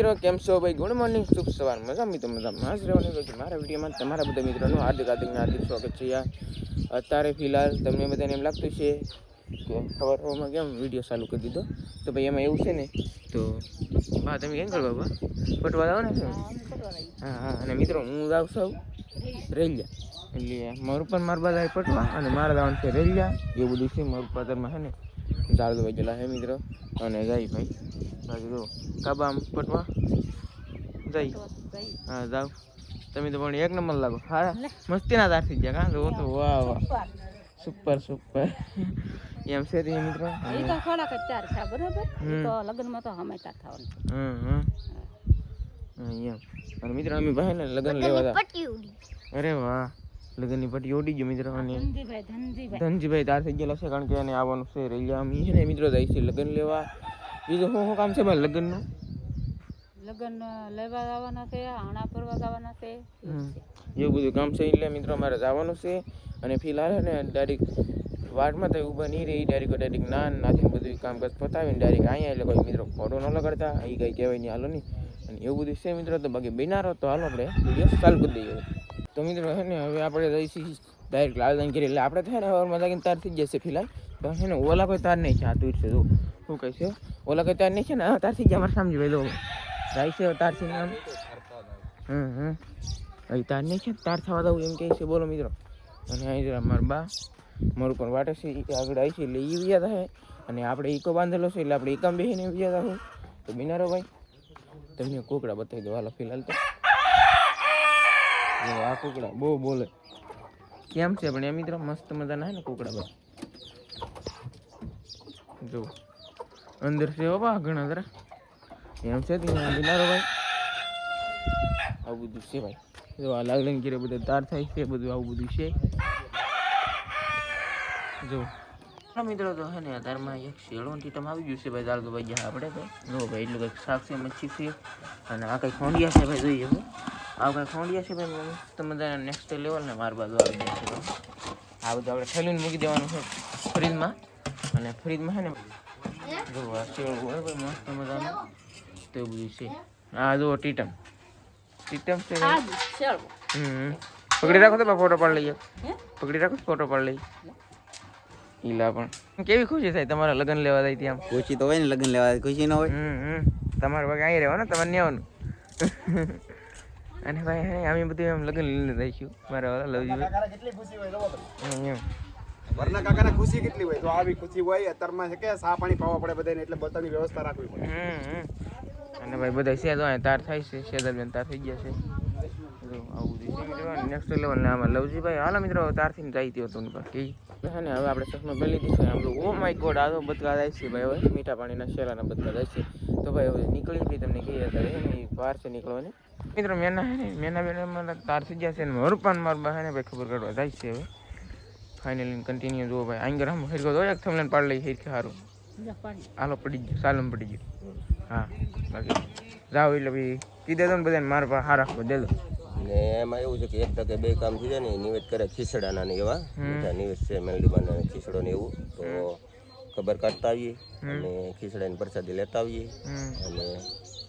મિત્રો કેમ છો ભાઈ? ગુડ મોર્નિંગ, શુભ સવાર. મજા હાજર રહેવાની છે મારા વિડીયોમાં તમારા બધા મિત્રોનું હાર્દિક સ્વાગત છે. અત્યારે ફિલહાલ તમને બધાને એમ લાગતું છે કે સવારમાં કેમ વિડીયો ચાલુ કરી દીધો, તો ભાઈ એમાં એવું છે ને, તો હા તમે કેમ કરો બાબા પટવા જાઓ ને? હા હા. અને મિત્રો હું જાઉં છું રેલિયા, એટલે મારું પણ મારા બધા પટવા અને મારા જવાનું છે રેલિયા. એવું બધું છે મારું પાતરમાં છે ને ઝાડ દવાઈ ગયેલા છે મિત્રો. અને જાય ભાઈ બાજુ જો કાબામ પટવા જઈ. હા જાઓ તમે તો પણ એક નંબર લાગો. હા મસ્તી ના તાર થઈ ગયા કાં જો તો વાહ વાહ સુપર સુપર એમ છે તે મિત્રો. એ તો થોડાક જ ચાર છે બરાબર, તો લગ્નમાં તો હમે તાર થવાનું. એમ. અને મિત્રો અમે ભાઈ ને લગ્ન લેવા હતા. અરે વાહ, લગ્નની પટ્ટી ઉડી ગઈ મિત્રો. અને ધનજીભાઈ તાર થઈ ગયેલા છે કારણ કે એને આવવાનું છે રેલિયા. અમે છે ને મિત્રો જાય છે લગ્ન લેવા. બીજું શું કામ છે ભાઈ લગ્નનું? લગ્ન લેવા આવવાના છે, આણા ફરવા જવાના છે, એવું બધું કામ છે એટલે મિત્રો અમારે જવાનું છે. અને ફિલહાલ ને ડાયરેક્ટ વાટમાં તો ઊભા નહીં રહી, ડાયરેક્ટ નાથી બધું કામકાજ પતાવીને ડાયરેક્ટ અહીંયા એટલે કોઈ મિત્રો ફોટો ન લગાડતા એ કંઈ કહેવાય નહીં હાલો નહીં. અને એવું બધું છે મિત્રો. તો બાકી બિનારો તો હાલો આપણે વિડીયો ચાલુ કરી દઈએ. તો મિત્રો છે ને હવે આપણે જઈશું ડાયરેક્ટ લાલદાન કરી, એટલે આપણે થાય ને હવે મજા તાર થઈ જશે ફિલહાલ. તો છે ને ઓલા કોઈ તાર નહીં છે, આ તું છે જો શું કહે છે ઓલા કોઈ તાર નહીં છે ને, તાર થઈ ગયા અમારે સમજી ભાઈ દો જાય છે તાર થી નામ. અહીં તાર નહીં છે, તાર થવા દઉં એમ કહે છે. બોલો મિત્રો. અને અહીં જરા મારા બા મારું પણ વાટે છે, એ આગળ આવી છે એટલે એ વ્યાજ થાય. અને આપણે ઈકો બાંધેલો છે એટલે આપણે ઈકામ બેસીને વ્યાજ આવું. તો બિનારો ભાઈ તમને કોકડા બતાવી દો હાલો ફિલહાલ. તો આ કોકડા બહુ બોલે કેમ છે પણ એ મિત્રો મસ્ત મજાના હે ને કોકડા ભાઈ. જો અંદર છે બાબા ઘણા જરા એમ છે બિનારો ભાઈ. આવું બધું છે ભાઈ. જો આ લાગણી કરે બધા તાર થાય છે બધું આવું બધું છે. જો મિત્રો તો હે ને તારમાં એક શેળોથી તમે આવી ગયું છે ભાઈ. ચાલ તો ભાઈ જ્યાં આપણે તો જો ભાઈ એટલું કંઈક શાક છે, મચ્છી છે અને આ કંઈક ખોંડિયા છે ભાઈ. જોઈએ આ કંઈક ખોંડિયા છે ભાઈ. તમે નેક્સ્ટ લેવલ ને માર બાજુ આવી જાય છે. તો આ બધું આપણે ઠેલીને મૂકી દેવાનું છે ફ્રીજમાં. અને ફ્રીજમાં છે ને જો આ શેળું હોય ભાઈ મસ્ત મજાનું. તો એવું બધું છે. આ જુઓ ટીટમ છે. પકડી રાખો તો ફોટો પાડી લઈએ. પકડી રાખો ફોટો પાડી લઈએ. ઈલા પણ કેવી ખુશી થાય તમારા લગ્ન લેવા જાય ત્યાં? ખુશી તો હોય ને, લગ્ન લેવા ખુશી ન હોય? તમારે ભાઈ અહીં રહેવાનું, તમારે નહીં આવવાનું. અને ભાઈ અમે બધું એમ લગ્ન લઈને રહીશું મારા લવજી. વરના કાકાને ખુશી કેટલી હોય? તો આવી ખુશી હોય અત્યારમાં છે કે સા પાણી પાવા પડે બધાને, એટલે બધાની વ્યવસ્થા રાખવી પડે. અને ભાઈ બધા છે તો તાર થાય છે, શેદરબેન તાર થઈ ગયા છે. આવું બધું છે મિત્રો. નેક્સ્ટ લેવલ ને આમાં લવજીભાઈ હાલો મિત્રો તારથી જાય તેઓ તમને બાકી છે ને. હવે આપણે ચશ્મા પહેલી દીધું આમ તો ઓ માય ગોડ આ તો બદકા જાય છે ભાઈ. હવે મીઠા પાણીના શેલાના બદકા જાય છે. તો ભાઈ હવે નીકળી બી તમને કહીએ હતા ને બહાર છે નીકળવાની મિત્રો. મેના હે ને મેના બેના તાર થઈ ગયા છે ને મારું પણ મારું બા ને ભાઈ ખબર કાઢવા જાય છે. હવે ફાઇનલી કન્ટિન્યુ જુઓ ભાઈ. આંગર આમ હેરકો દો એક થમલેન પાડી લઈ હેરકે સારું હાલો પડી ગયું સાલમ પડી ગયું. હા બાકી જાઓ એટલે ભાઈ કીધે દો ને બધાને મારા પાસે હાર રાખવા દે દો. ને એમાં એવું છે કે એક ટકે બે કામ થઈ જાય ને નિવેદ કરે ખીસડાના ને એવા બધા નિવેદ છે મેલડીમાં ખીસડો ને એવું. તો ખબર કાઢતા આવીએ અને ખીસડાની પ્રસાદી લેતા આવીએ અને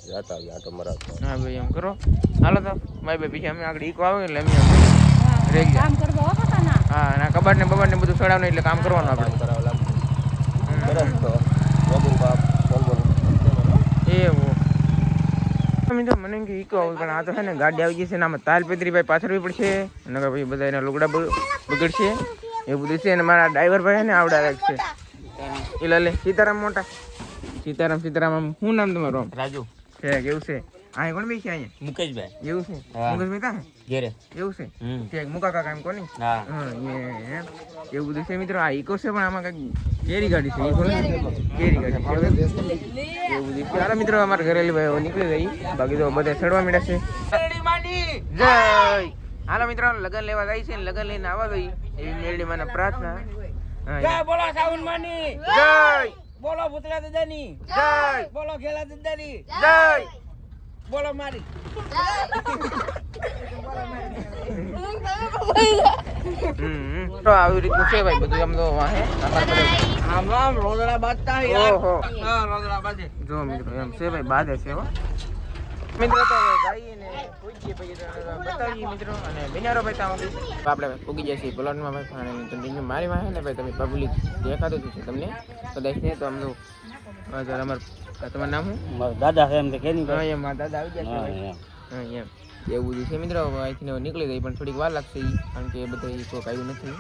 જાતા આવીએ આટો મરાવતા. હા ભાઈ એમ કરો હાલો તો ભાઈ ભાઈ પછી અમે આગળ ઈકો આવે એટલે અમે રેડી કામ કરવા હતા ના. હા અને કબાટ ને બબાટ ને બધું સડાવવાનું એટલે કામ કરવાનું આપણે કરાવવા લાગુ સરસ. તો વોગિંગ બાપ એવું મિત્રો મને કે ઈકો આવું પણ આ તો છે ને ગાડી આવી ગઈ છે ને આમાં તાલ પેદરી ભાઈ પાછળવી પડશે નકર ભાઈ બધા એના લુગડા બગડશે એવું બધું છે. અને મારા ડ્રાઈવર ભાઈ ને આવડા રાખશે એટલે લે સીતારામ મોટા સીતારામ શું નામ તમારું? રાજુ છે કેવું છે? અહીં કોણ બેસી અહીંયા? મુકેશભાઈ. એવું છે મુકેશભાઈ તા ઘેરે એવું છે ઠીક મુકા કાકા એમ કોની? હા એવું બધું છે મિત્રો. આ ઈકો છે પણ આમાં કઈ કેરી ગાડી છે ઈકો કેરી ગાડી છે એવું બધું છે. હાલો મિત્રો અમારા ઘરેલી ભાઈ નીકળી ગઈ બાકી તો બધા ચડવા માંડ્યા છે. જય હાલો મિત્રો લગન લેવા જાય છે ને લગન લઈને આવવા ગઈ એવી મેરડી માં પ્રાર્થના. જય બોલો સાવન માની, જય બોલો ભૂતળા દાદાની, જય બોલો ઘેલા દાદાની, જય બોલો મારી. તો આવી રીતનું છે ભાઈ બધું. આમ તો વાહે આમ આમ રોદડા બાંધતા હોય યાર. ઓહો હા રોદડા બાંધે. જો મિત્રો એમ છે ભાઈ બાદે છે હો મિત્રો તો જઈએ ને પૂછીએ પછી બતાવીએ મિત્રો અને બિનારો ભાઈ ત્યાં આપણે પૂગી જશે પ્લોટમાં ભાઈ અને કન્ટિન્યુ મારી માં ને ભાઈ તમે પબ્લિક દેખાતું છે તમને કદાચ ને તો અમનું અમારું તમારું નામ શું દાદા છે એમ કે હા એમ મારા દાદા આવી જશે હા એમ એવું બધું છે મિત્રો અહીંથી નીકળી ગઈ પણ થોડીક વાર લાગશે કારણ કે બધા કોઈ આવ્યું નથી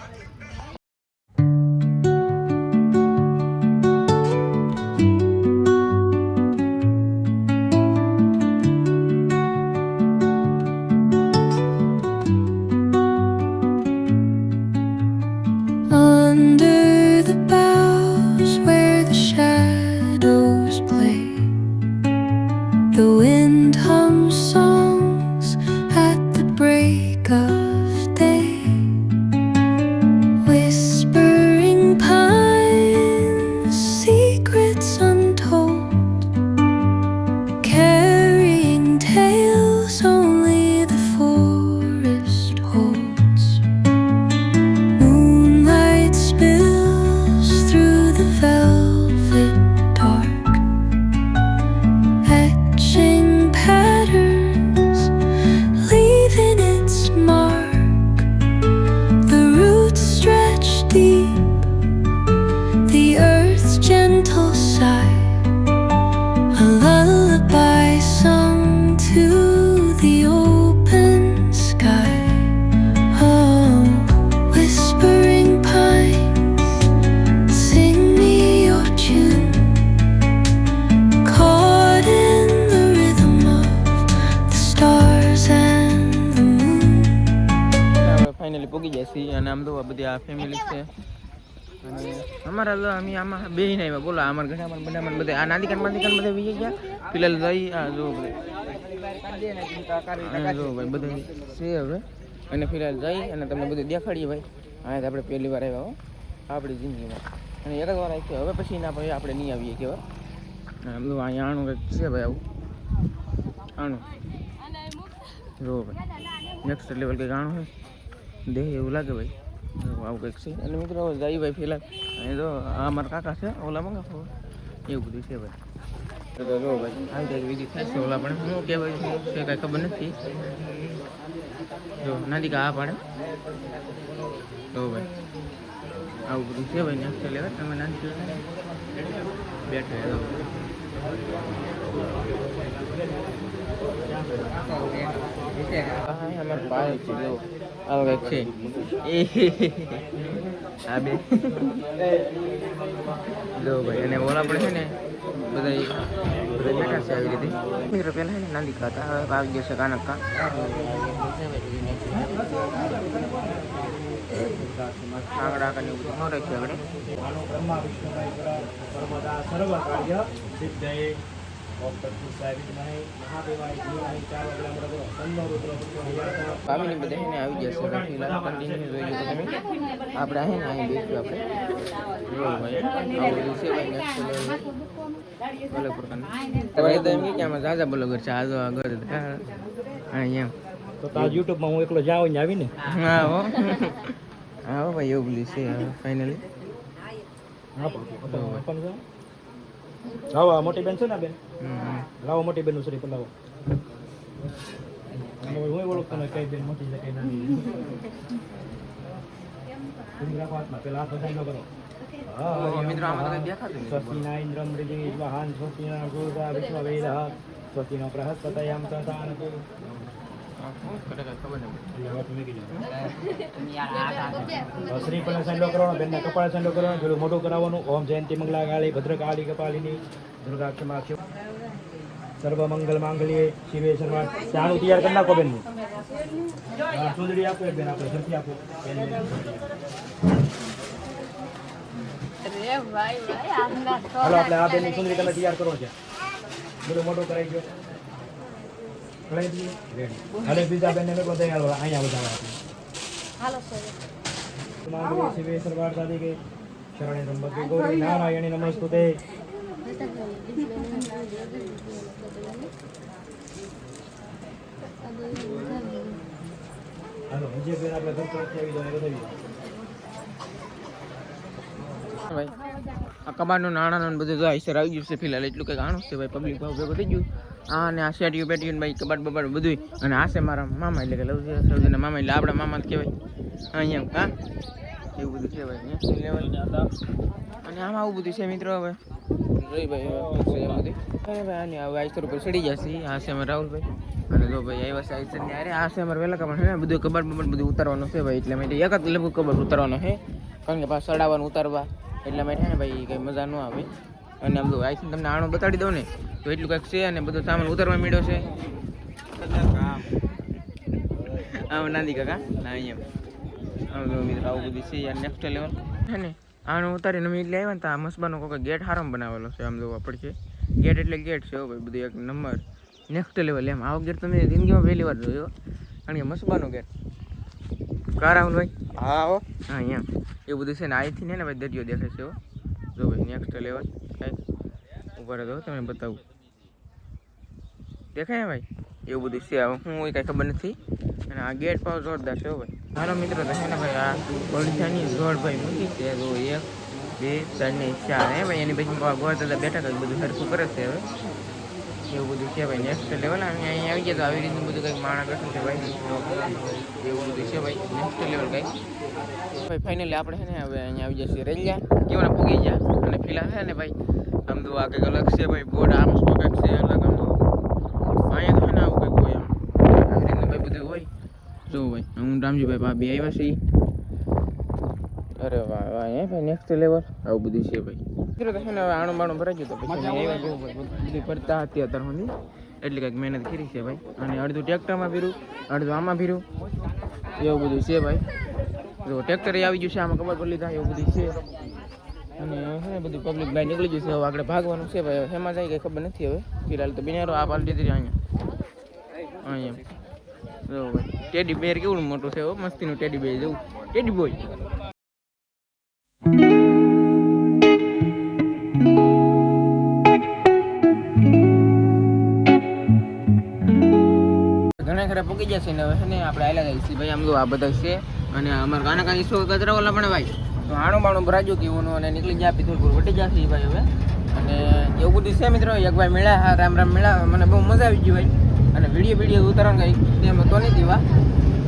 Under the boughs where the shadows play, the wind hums songs at the break of day. Whispering pines, secrets untold, carrying tales only the forest holds. Moonlight spills through the velvet dark, etching patterns, leaving its mark. The roots stretch deep, the earth's gentle sigh, a lullaby sung to the open sky. Oh, whispering pines, sing me your tune, caught in the rhythm of the stars and the moon. Finally પૂગી જશે અને આમ તો આ બધી આ family છે અને અમારા તો અમે આમાં બે નહીં આવ્યા બોલો અમારા ઘણા બધા બધા આ નાદિકાન બધા વી ગયા ફિલહાલ જઈ આ જો જો ભાઈ બધું છે હવે અને ફિલહાલ જઈ અને તમને બધું દેખાડીએ ભાઈ હા તો આપણે પહેલી વાર આવ્યા હો આપણી જિંદગીમાં અને એક જ વાર આવી હવે પછી ના ભાઈ આપણે નહીં આવીએ કે આમ તો અહીંયા આણું કંઈક છે ભાઈ આવું આણું જો ભાઈ નેક્સ્ટ લેવલ કંઈક આણું હોય દેહ એવું લાગે ભાઈ આવું કંઈક છે અને મિત્રો જાય ભાઈ ફિલહાલ અહીં તો આ અમારા કાકા છે ઓલા મંગાવો એવું બધું છે ભાઈ તો જો ભાઈ આવી કંઈક વિધિ થશે ઓલા પણ શું કહેવાય છે કાંઈ ખબર નથી જો નાદિકા આ પાડે તો ભાઈ આવું બધું છે ભાઈ નેક્સ્ટ લેવલ તમે નાની બેઠે અમારે પાય છે જો આવું કંઈક છે આ બે જો ભાઈ અને ઓલા પણ છે ને બધા બેઠા છે આવી રીતે મિત્રો પહેલાં છે ને નાંદિકા હતા હવે આવી ગયો છે કાનકા આગળ આગળ એવું બધું ન રાખ્યું આગળ બધા એને આવી જશે ફિલહાલ કન્ટિન્યુ જોઈ લો તમે આપણે હે ને અહીં બેસ્યું આપણે જો ભાઈ આવું બધું છે ભાઈ નેક્સ્ટ લેવલ અલગ પ્રકારનું ભાઈ તો એમ કે આમાં ઝાઝા બ્લોગર છે આજો આગળ અહીંયા તો તાર યુટ્યુબમાં હું એકલો જાઉં ને આવીને હા હો હા ભાઈ એવું બધું છે ફાઇનલી લાવો આ મોટી બેન છે ને બેન લાવો મોટી બેન નું શ્રી લાવો હું ઓળખતો ને કઈ બેન મોટી છે કઈ નાની તમે રાખો હાથમાં પેલા હાથ વધારી ન કરો મિત્રો આમાં તો દેખાતું સ્વસ્તિના ઇન્દ્રમ મૃગી વાહન સ્વસ્તિના ગોદા વિશ્વવેદઃ સ્વસ્તિનો બૃહસ્પતયં પ્રધાન શ્રી પણ સંડો કરવાનો બેનના કપાળ સંડો કરવાનો પેલું મોઢું કરાવવાનું ઓમ જયંતિ મંગલા કાળી ભદ્રકાળી કપાલિની દુર્ગા ક્ષમા સર્વ મંગલ માંગલ્યે શિવે સર્વા ચાણું તૈયાર કરી નાખો બેન સુંદરી આપો બેન આપો સરથી આપો હાલો આપણે આ બેનની સુંદરી તમે તૈયાર કરો છે બધું મોટું કરાઈ ગયો હવે બીજા બેનને મેં બધા અહીંયા બધા હાલો શિવે સર્વાર્થાદિ કે શરણે ત્રંબકે ગૌરી નારાયણી નમસ્તુતે હાલો બીજે બેન આપણે ઘર તરફથી આવી જાય બતાવી ભાઈ આ કબાટનું નાણાંનું બધું જો આઈસર આવી ગયું છે ફિલહાલ એટલું કંઈક આણું છે ભાઈ પબ્લિક ભાવ ભેગું થઈ ગયું આ ને આ શેટિયું પેટિયું ને ભાઈ કબાટ બબાટ બધું. અને આ છે મારા મામા એટલે કે લવજીના મામા એટલે આપણા મામા કહેવાય અહીંયા. હા એવું બધું છે ભાઈ લેવલ. અને આમાં આવું બધું છે મિત્રો. હવે જોઈ ભાઈ બધું ભાઈ આની હવે આઈસર ઉપર ચડી જશે. આ છે અમારે રાહુલભાઈ અને જો ભાઈ આવ્યા છે આઈસર ની અરે આ છે અમારે વહેલા કામ છે બધું કબાટ બબાટ બધું ઉતારવાનું છે ભાઈ. એટલે માટે એક જ લગભગ કબાટ ઉતારવાનો છે કારણ કે પાછું ચડાવવાનું ઉતારવા એટલા માટે ને ભાઈ કંઈ મજા ન આવે. અને આમ બધું આઈસર તમને આણો બતાડી દઉં ને તો એટલું કંઈક છે. અને બધો સામાન ઉતારવા માંડ્યો છે આમ નાંદી કાકા ના અહીંયા આમ મિત્રો આવું બધું છે યાર નેક્સ્ટ લેવલ હે ને. આણું ઉતારીને અમે એટલે આવ્યા ને તો આ મસ્બાનો કોઈ ગેટ હારામ બનાવેલો છે. આમ જોવા પડશે ગેટ એટલે ગેટ છે ભાઈ બધું એક નંબર નેક્સ્ટ લેવલ એમ. આવો ગેટ તમે જિંદગીમાં પહેલી વાર જોયો કારણ કે મસ્બાનો ગેટ કા રાહુલભાઈ. હા હો હા એમ એવું બધું છે ને. અહીંથી ને ભાઈ દરિયો દેખાય છે જો ભાઈ નેક્સ્ટ લેવલ કાંઈક ઉપર દો તમને બતાવું દેખાય ભાઈ એવું બધું છે. હવે હું કાંઈ ખબર નથી. અને આ ગેટ પાવ જોરદાર છે ભાઈ. હાલો મિત્રો તો છે ને ભાઈ આ બળિયાની જોડ ભાઈ મૂકી છે જો 1 2 3 ને 4 હે ભાઈ. એની પછી ગોળ દાદા બેઠા કંઈક બધું સરખું કરે છે હવે એવું બધું છે ભાઈ નેક્સ્ટ લેવલ. અહીંયા આવી ગયા તો આવી રીતનું બધું કંઈક માણા કરશું છે ભાઈ એવું બધું છે ભાઈ નેક્સ્ટ લેવલ કંઈક ભાઈ. ફાઇનલી આપણે છે ને હવે અહીંયા આવી જશે રેલિયા કેવાના પૂગી ગયા. અને ફિલહાલ છે ને ભાઈ આમ તો આ કંઈક અલગ છે ભાઈ બોર્ડ આમ કંઈક છે અલગ. આમ તો અહીંયા તો છે ને આવું કંઈક હોય આમ આવી રીતનું ભાઈ બધું હોય જો ભાઈ. હું રામજીભાઈ ભાભી આવ્યા છે. અરે વાહ વાહ હે ભાઈ નેક્સ્ટ લેવલ આવું બધું છે ભાઈ. મિત્રો તો છે ને હવે આણું બાણું ભરાઈ ગયું તો પછી આવ્યા જેવું ભાઈ બધું કરતા હતી અત્યાર સુધી એટલે કંઈક મહેનત કરી છે ભાઈ. અને અડધું ટ્રેક્ટરમાં ભીરું અડધું આમાં ભીરું એવું બધું છે ભાઈ. જો ટ્રેક્ટર આવી ગયું છે આમાં ખબર પડી લીધા એવું બધું છે. અને છે બધું પબ્લિક ભાઈ નીકળી ગયું છે. હવે આગળ ભાગવાનું છે ભાઈ. હેમાં જાય કંઈ ખબર નથી હવે ફિલહાલ તો બિનારો આ પાલટી દીધી અહીંયા જો ભાઈ. ટેડી બેર કેવું મોટું છે મસ્તીનું ટેડી બેર જેવું ટેડી બોય. ઘણા ખરા પૂકી જશે ને હવે છે ને આપણે આયલા જાય છે ભાઈ. આમ તો આ બધા છે અને અમારા કાના કાની સો કચરાવાલા પણ ભાઈ તો આણું બાણું ભરાજો કેવું અને નીકળી ગયા પિથોરપુર વટી જશે ભાઈ હવે. અને એવું બધું છે મિત્રો. એક ભાઈ મળ્યા હા રામ રામ મળ્યા મને બહુ મજા આવી ગઈ ભાઈ. અને વિડીયો ઉતારવાનું કંઈક તેમ તો નહીં દીવા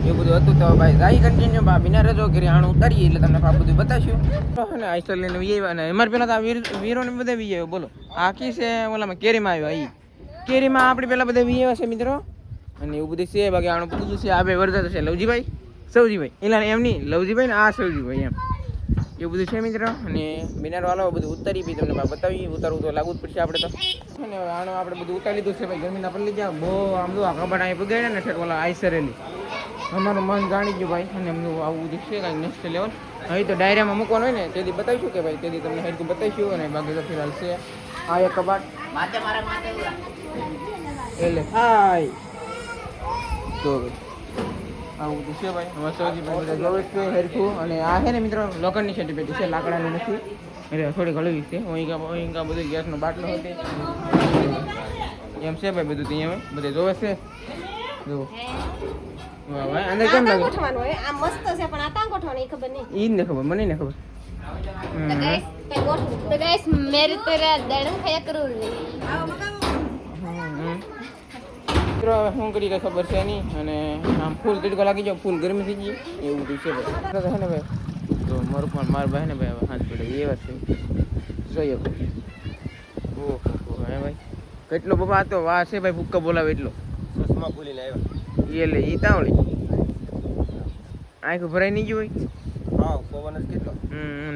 એવું બધું હતું તો ભાઈ જાય કન્ટિન્યુ બા બિના રજો ઘરે આણું ઉતારીએ એટલે તમને આ બધું બતાવશું. ને આઈસર લઈને વી આવ્યા અને અમારે પહેલાં તો આ વીરોને બધા વી આવ્યો બોલો. આખી છે ઓલામાં કેરીમાં આવ્યો અહીં કેરીમાં આપણે પહેલાં બધા વી આવ્યા છે મિત્રો. અને એવું બધું છે બાકી આણું પૂછું છે આ ભાઈ વરસાદ છે લવજીભાઈ સૌજીભાઈ એલા એમ નહીં લવજીભાઈ ને આ સૌજીભાઈ એમ એવું બધું છે મિત્રો. અને બિનારો હાલો બધું ઉતારી બી તમને બતાવી ઉતારવું તો લાગવું જ પડશે આપણે તો. અને આણું આપણે બધું ઉતારી લીધું છે ભાઈ. ગરમીના પડી ગયા બહુ આમ તો આ ખબર અહીં પગાડ્યા ને છે ઓલા આઈસરેલી અમારું મન જાણી ગયું ભાઈ. અને એમનું આવું બધું છે કાંઈક નેક્સ્ટ લેવલ. હવે તો ડાયરામાં મૂકવાનું હોય ને તેથી બતાવીશું કે ભાઈ તેથી તમને હેરકું બતાવીશું. અને બાકી તો ફિલહાલ છે આ એક કબાટ એટલે હાય તો આવું બધું છે ભાઈ. હવે સૌથી બધા જોવે છે હેરખું. અને આ છે ને મિત્રો લોખંડની સર્ટિફિકેટ છે લાકડાની નથી એટલે થોડી હળવી છે. ઓઈકા બધું ગેસનો બાટલો હતી એમ છે ભાઈ બધું ત્યાં બધે જોવે છે જો અંદર કેમ લાગે આ મસ્ત છે પણ આ તાં ગોઠવણી ખબર નહીં. ઈ ને ખબર મને ને ખબર. તો ગાઈસ મેરે તો દડમ ખાયા કરું મિત્રો હવે શું કરી કઈ ખબર છે નહીં. અને આમ ફૂલ તડકો લાગી જાવ ફૂલ ગરમી થઈ ગઈ એવું બધું છે ભાઈ. છે ને ભાઈ તો મારું પણ મારા ભાઈ ને ભાઈ હવે હાથ પડે એવા છે જોઈએ ઓહો હે ભાઈ કેટલો બાપા તો વાહ છે ભાઈ ભૂક્કા બોલાવે એટલો ચશ્મા ખોલીને આવ્યા એ લે ઈ તાવળી આંખ ભરાઈ નહીં ગયું હોય. હા પવન જ કેટલો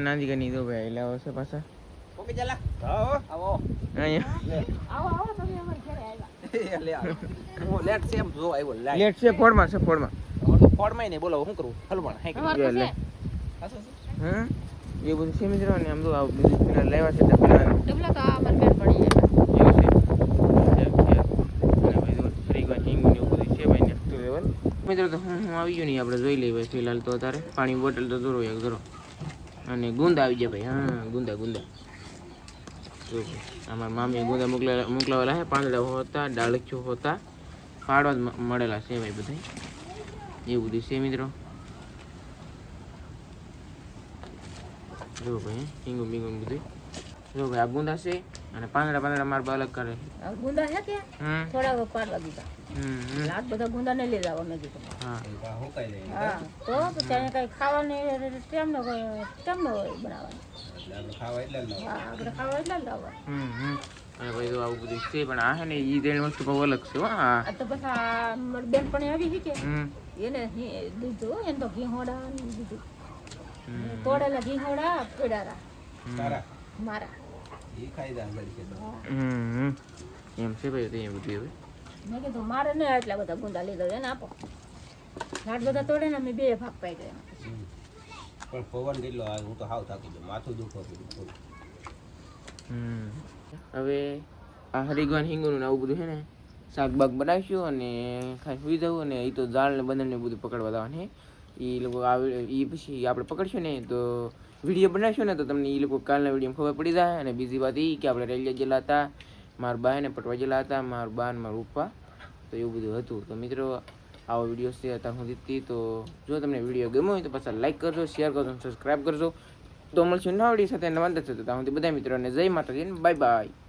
નાંદી કઈ નહીં દો ભાઈ એટલે આવશે પાછા ઓકે ચાલા આવો આવો અહીંયા લે આવો હું લેટ છે એમ જો આવ્યો લાઈટ લેટ છે ફોડમાં છે ફોડમાં ફોડમાં નહીં બોલો શું કરું હલવાણ હે લે હા એ બધું છે મિત્રો. ને આમ તો આવું બધું પેલા લેવા છે ડબલા ડબલા તો આ મારે બેન પડી જાય એવું છે અને ભાઈ તો ફરી ગયો હિંગુ ને એવું બધું છે ભાઈ નેક્સ્ટ લેવલ મિત્રો. તો હું આવી ગયો નહીં આપણે જોઈ લઈએ ભાઈ ફિલહાલ તો અત્યારે પાણી બોટલ તો દૂરો એક ધરો અને ગુંદા આવી ગયા ભાઈ. હા ગુંદા જો અમારા મામી ગુંદા મોકલાવેલા છે. પાંદડા હતા ડાળખ્યું હતા ફાળવા જ મળેલા છે ભાઈ બધા એવું બધું છે મિત્રો. જો ભાઈ હિંગુ બીંગુ બધું જો ભાઈ આ ગુંદા છે અને પાંદડા માર બા અલગ કરે આ ગુંદા છે કે હમ થોડા પાડવા દીધા હમ લાટ બધા ગુંદા નહીં લઈ જાવ મેં કીધું હા હા તો પછી એને કઈ ખાવાની ટાઈમ ન હોય બનાવવાનું હા આપણે ખાવા એટલે જ લાવવા અને પછી તો આવું બધું છે પણ આ છે ને ઈ ત્રણ વસ્તુ બહુ અલગ છે હો આ આ તો પછી આ મારી બેનપણી આવી છે કે હમ એને દીધું એને તો ઘીહોડા દીધું તોડેલા ઘીહોડા ફેડારા મારા એમ છે ભાઈ તો એ બધું હવે મેં કીધું મારે નહીં એટલા બધા ગુંદા લીધા એને આપો લાટ બધા તોડે ને અમે 2 ભાગ પાઈ ગયા પણ પવન કેટલો આવે હું તો હાવ થાકી ગયો માથું દુખો હવે આ હરિગવાન હિંગુનું ને આવું બધું છે ને શાક બાગ બનાવીશું અને ખાઈ સુઈ જવું અને એ તો જાળ ને બંધન ને બધું પકડવા જવાનું છે એ લોકો એ પછી આપણે પકડશું ને તો વિડીયો બનાવીશું ને તો તમને એ લોકો કાલના વિડીયોમાં ખબર પડી જાય અને બીજી વાત એ કે આપણે રેલિયા ગયેલા હતા મારા બાને પટવા ગયેલા હતા મારા બા ને મારા પપ્પા તો એવું બધું હતું તો મિત્રો આવો વિડીયો છે અત્યાર સુધી તો જો તમને વિડીયો ગમ્યો હોય તો પાછા લાઈક કરજો શેર કરજો સબસ્ક્રાઈબ કરજો તો મળશું નવા વિડીયો સાથે નવા અંદર થતો ત્યાં સુધી બધા મિત્રોને જય માતાજી બાય બાય